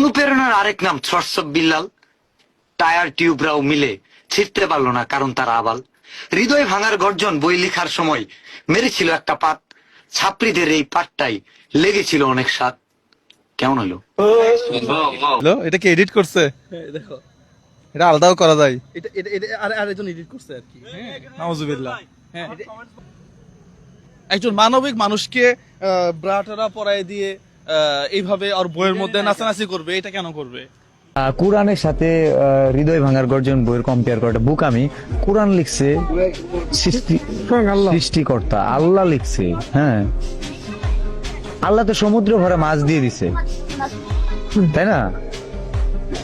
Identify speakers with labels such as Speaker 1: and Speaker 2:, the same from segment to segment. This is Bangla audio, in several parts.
Speaker 1: অনুপ্রেরণার আরেক নাম থ্রটস অফ বিল্লাল। টায়ার টিউবরাও মিলে ছিঁড়তে পারলো না কারণ তারা আবাল। হৃদয় ভাঙার গর্জন বই লেখার সময় মেরেছিল একটা পাত। ছাত্রীদের এই পাঠটাই লেগেছিল অনেক স্বাদ। কেমন হলো?
Speaker 2: এটা কি এডিট করছে?
Speaker 3: দেখো
Speaker 2: এটা আলাদাও করা যায়।
Speaker 3: এটা আরেকজন এডিট করছে আর কি।
Speaker 2: নাউজুবিল্লাহ।
Speaker 3: হ্যাঁ, একজন মানবিক মানুষকে ব্রাটারা পরায় দিয়ে এইভাবে আর বইয়ের মধ্যে নাচানাচি করবে, এটা কেন করবে?
Speaker 4: কোরআনের সাথে হৃদয় ভাঙার গর্জন বইয়ের কম্পেয়ার করাটা বুকামি। কোরআন লিখছে সৃষ্টিকর্তা আল্লাহ লিখছে। হ্যাঁ, আল্লাহ তো সমুদ্র ভরে মাছ দিয়ে দিছে, তাই না?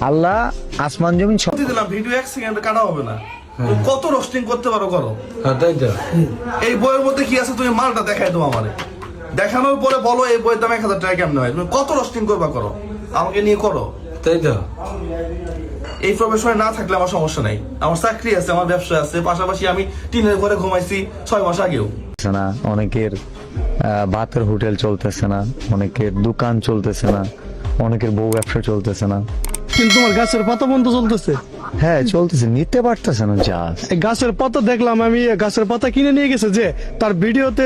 Speaker 4: আল্লাহ আসমান জমিন সব
Speaker 3: দিলাম, ভিডিও 1 সেকেন্ড কাটা হবে না। তুমি কত রোস্টিং করতে পারো করো। এই বইয়ের মধ্যে কি আছে তুমি মালটা দেখাই দাও আমারে। দেখানোর পরে বলো এই বইয়ের দাম 1000 টাকা কেমন হয়। তুমি কত রোস্টিং করবা করো, আমাকে নিয়ে করো।
Speaker 5: তাই তো
Speaker 3: এই প্রফেশনে না থাকলে আমার সমস্যা নাই। আমার চাকরি আছে, আমার ব্যবসা আছে, পাশাপাশি আমি টিনের ঘরে ঘুমাইছি 6 মাস আগেও।
Speaker 4: না, অনেকের ভাতের হোটেল চলতেছে না, অনেকের দোকান চলতেছে না, অনেকের বউ ব্যবসা চলতেছে না।
Speaker 6: কিন্তু তোমার গাছের পাতা বন্ধ চলতেছে।
Speaker 4: হ্যাঁ চলতেছে, নিতে পারতেছে না জাস্ট।
Speaker 6: এই গাছের পাতা দেখলাম আমি, গাছের পাতা কিনে নিয়ে গেছে যে তার ভিডিওতে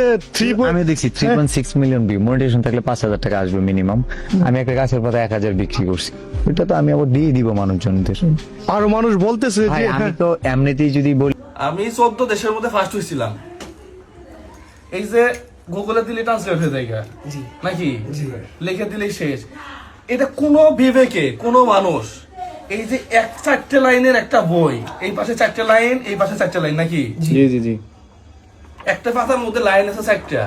Speaker 4: আমি দেখছি 3.6 মিলিয়ন ভিউ। মনিটাইজেশন থাকলে 5,000 টাকা আসবে মিনিমাম। আমি একটা গাছের পাতা 1,000 বিক্রি করছি। এটা তো আমি আবার দিয়ে দিব মানুষজনদের।
Speaker 6: আরো মানুষ বলতেছে
Speaker 4: ভাই
Speaker 6: যে
Speaker 4: আমি তো এমনিতেই যদি বলি,
Speaker 3: আমি 14 দেশের মধ্যে ফার্স্ট হয়েছিলাম। এই যে গুগলে দিলে ট্রান্সলেট হয়ে যায় নাকি, লিখে দিলেই শেষ। এটা কোনো বিবেকে কোনো মানুষ, এই যে 4টে লাইনের একটা বই, এই পাশে 4টে লাইন, এই পাশে 4টে লাইন নাকি,
Speaker 2: জি জি জি,
Speaker 3: একটা পাতার মধ্যে লাইন আছে 4টা।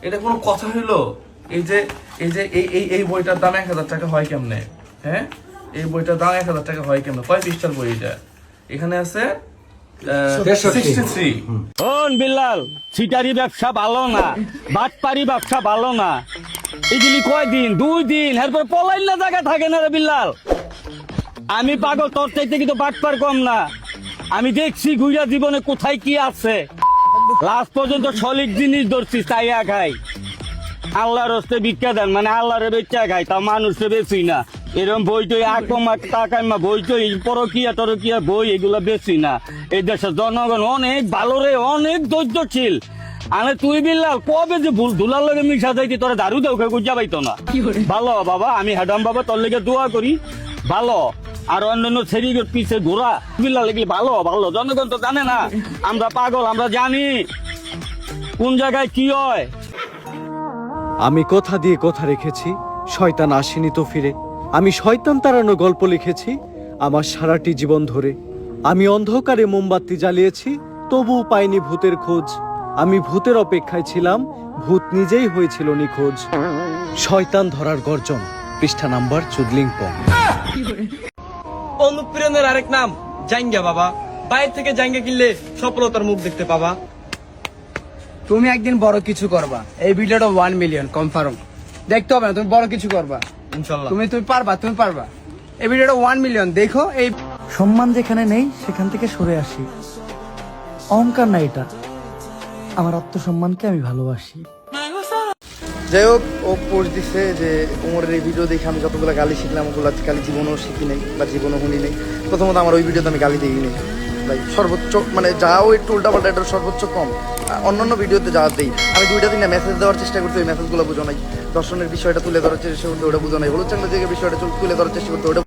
Speaker 3: এটা কোনো কথা হইলো? এই যে এই যে এই বইটার দাম 1000 টাকা হয় কেমনে? হ্যাঁ, এই বইটার দাম 1000 টাকা হয় কেমনে? কয় পৃষ্ঠার বই এটা? এখানে আছে 63।
Speaker 7: শোন বিল্লাল, ছিটারি ব্যবসা ভালো না, বাটপারি ব্যবসা ভালো না। এগুলি কয়দিন, 2 দিন, এরপর পলাইন না জায়গা থাকে না রে বিল্লাল। আমি পাগল, তোর চাইতে কিন্তু বাটপার কম না। আমি দেখছি গুইরা জীবনে কোথায় কি আছে। লাস্ট পর্যন্ত সলিড জিনিস ধরছি, চাইয়া খাই। আল্লাহর হস্তে ভিক্ষা দেন, মানে আল্লাহরে বেচা খাই, তা মানুষে বেশি না। এরকম বই টই আকমা টাকাইমা বই টই পরকিয়া টরকিয়া বই এগুলা বেশি না। এই দেশের জনগণ অনেক ভালো রে, অনেক ধৈর্যশীল। আরে তুই বিল্লাল কবে যে ভুল ধুলার লগে মিশা যাইতি, তোরা দারু দেও গুজা পাইতো না। ভালো বাবা, আমি হ্যাডাম বাবা তোর লেগে দোয়া করি ভালো। আর অন্যান্য ছেড়ির পিছে ঘোরা বিল্লাল এগুলি ভালো ভালো। জনগণ তো জানে না, আমরা পাগল, আমরা জানি কোন জায়গায় কি হয়।
Speaker 8: আমি কথা দিয়ে কথা রেখেছি, শয়তান আসেনি তো ফিরে। আমি শয়তান তাড়ানো গল্প লিখেছি আমার সারাটি জীবন ধরে। আমি অন্ধকারে মোমবাতি জ্বালিয়েছি, তবুও পাইনি ভূতের খোঁজ। আমি ভূতের অপেক্ষায় ছিলাম, ভূত নিজেই হয়েছিল নিখোঁজ। শয়তান ধরার গর্জন, পৃষ্ঠা নাম্বার চুদলিংপং।
Speaker 9: অনুপ্রেরণার আরেক নাম জাঙ্গা বাবা। বাইরে থেকে জাঙ্গা কিনলে সফলতার মুখ দেখতে পাবা।
Speaker 10: তুমি একদিন বড় কিছু করবা। এই ভিডিওটা 1 মিলিয়ন কনফার্ম। দেখতে হবে না, তুমি বড় কিছু করবা
Speaker 9: ইনশাআল্লাহ।
Speaker 10: তুমি পারবা, তুমি পারবা। এই ভিডিওটা 1 মিলিয়ন দেখো। এই
Speaker 11: সম্মান যেখানে নেই সেখান থেকে সরে আসি। অহংকার না এটা, আমার আত্মসম্মানকে আমি ভালোবাসি।
Speaker 12: যাই হোক, ও পোস্ট দিচ্ছে যে ওমরের এই ভিডিও দেখে আমি যতগুলো গালি শিখলাম ওগুলো গালি জীবনেও শিখি নেই বা জীবনও শুনি নেই। প্রথমত আমার ওই ভিডিওতে আমি গালি দিই নেই ভাই, সর্বোচ্চ মানে যাও একটু উল্টাপাল্টা, এটার সর্বোচ্চ কম। অন্যান্য ভিডিওতে যা দেই আমি 2-3টা মেসেজ দেওয়ার চেষ্টা করতে, ওই মেসেজগুলো বুঝো নাই। দর্শনের বিষয়টা তুলে ধরার চেষ্টা করতে ওটা বুঝো নাই। হলুদ চাংলা যে বিষয়টা তুলে ধরার চেষ্টা করতে ওটা